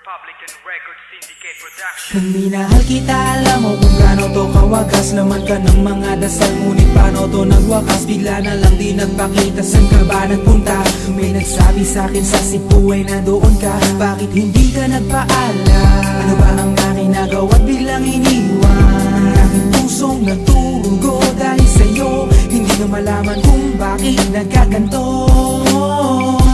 Republican Records Syndicate Production. Kung minahal kita, alam mo kung gaano to kawagas. Laman ka ng mga dasal, ngunit paano to nagwakas? Bigla na lang di nagpakita, saan ka ba nagpunta? May nagsabi sa'kin sa Cebu ay nandoon ka. Bakit hindi ka nagpaalam? Ano ba ang aking nagawa't biglang iniwan? Ang aking pusong nagtugo dahil sa'yo. Hindi na malaman kung bakit nagkaganto.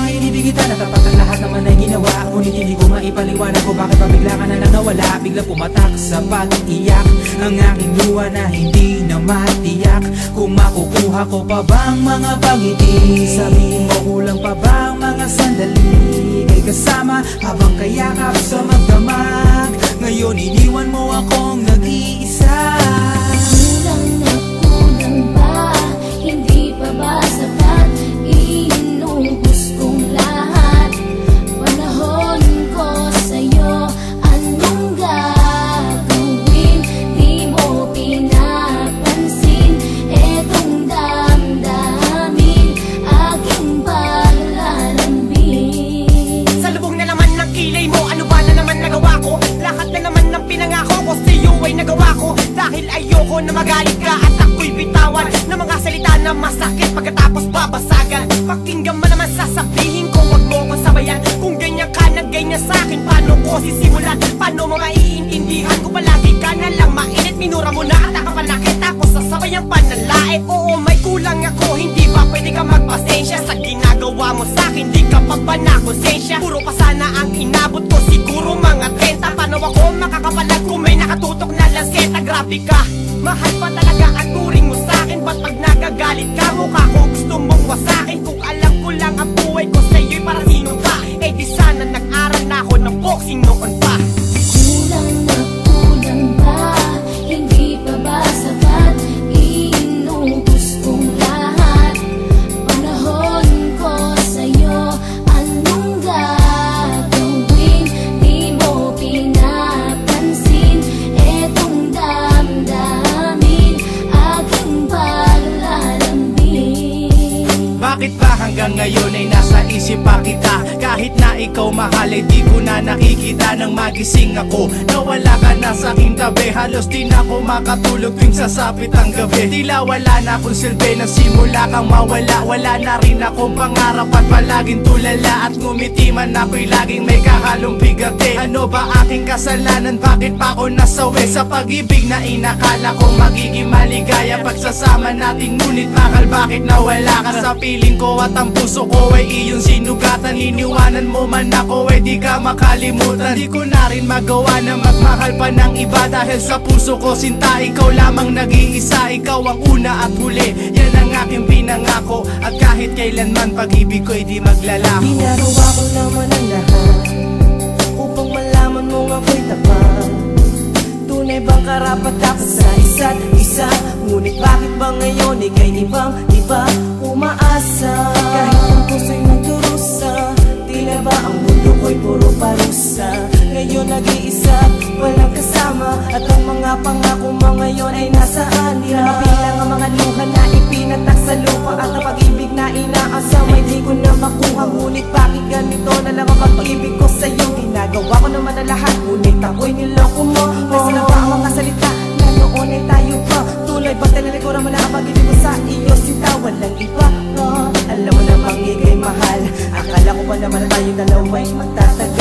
Inibig kita na tapat ang lahat naman ay ginawa, ngunit hindi ko maipaliwanag ko bakit pa bigla ka na lang nawala. Bigla pumatak sa pag-iyak ang aking luha na hindi na matiyak. Kung makukuha ko pa bang mga pangiti? Sabihin mo kulang pa bang mga sandali? Kay kasama habang kayakap sa magdamag. Ngayon iniwan mo akong nag-iisa. Kulang na kulang ba? Hindi pa ba sapat? Inubos kong lahat. Panahon ko sa'yo, anong gagawin? Di mo pinapansin etong damdamin, aking paglalambing. Sa lubong na naman ng kilay mo, ano ba na naman nagawa ko? Lahat na naman ng pinangako ko sa'yo ay nagawa ko. Dahil ayoko na magalit ka at ako'y bitawan ng mga salita na masakit pagkatapos babasagan. Pakinggan mo naman sasabihin ko, wag mo kong sabayan. Kung ganyan ka na ganyan sa'kin, paano ko sisimulan? Paano mo maiintindihan ko palagi ka na lang mainit? Minura mo na at nakapanakit, tapos sasabayan pa ng lait. Oo, may kulang ako, hindi ba pwede ka magpasensya? Sa ginagawa mo sa'kin, di ka pa ba nakonsensya? Puro pa sana ang inabot ko, siguro mga 30. Paano ako makakapalag kung may nakatutok na lanseta? Grabe ka, mahal pa talaga ang turing mo sa'kin. Ba't pag nagagalit ka, mukha ko gusto mong wasakin? Kung alam ko lang ang buhay ko sa'yo'y para sino ka, eh di sana nag-aral na ako ng boxing noon pa. Kulang na kulang ba? Hindi pa ba sapat? Inubos kong lahat. Panahon ko sa'yo, anong gagawin? Di mo pinapansin etong damdamin, aking paglalambing. Bakit ba hanggang ngayon ay nasa isip pa kita? Kahit na ikaw mahal ay di ko na nakikita. Nang magising ako, nawala ka na sa aking tabi. Halos di na ako makatulog tuwing sasapit ang gabi. Tila wala na akong silbi nang simula kang mawala. Wala na rin akong pangarap at palaging tulala. At ngumiti man ako'y laging may kahalong bigate. Ano ba aking kasalanan? Bakit pa ako nasawi sa pag-ibig na inakala kong magiging maligaya? Pagsasama natin ngunit bakal bakit nawala ka sa piling ko? At ang puso ko ay iyong sinugatan. Iniwanan mo man ako ay di ka makalimutan. Di ko na rin magawa na magmahal pa ng iba. Dahil sa puso ko sinta, ikaw lamang nag-iisa. Ikaw ang una at huli, yan ang aking pinangako. At kahit kailanman pag-ibig ko'y di maglalako. Ginagawa ko naman ang lahat upang malaman mong ako'y tapat. Tunay bang karapat dapat sa isa't isa? Ngunit bakit ba ngayon ika'y ibang-iba umaasa? Kahit ang puso'y nagdurusa, tila ba ang mundo ko'y puro parusa? Ngayon nag-iisa, walang kasama. At ang mga pangako mo ngayon ay nasaan? Di na mabilang ang mga luha na ipinatak sa lupa. At ang pag-ibig na inaasam ay di ko na makuha. Ngunit bakit ganito na lang ang pag-ibig ko sa'yo? Ginagawa ko naman na lahat, ngunit ako'y niloko mo. Kasi na ba ang mga salita na noon ay tayo pa? Tuloy ba talaga mo na ang pag-ibig ko sa iyo? Sinta, walang iba. Alam mo na bang ika'y mahal? Akala ko ba naman na tayo dalawa'y magtatagal?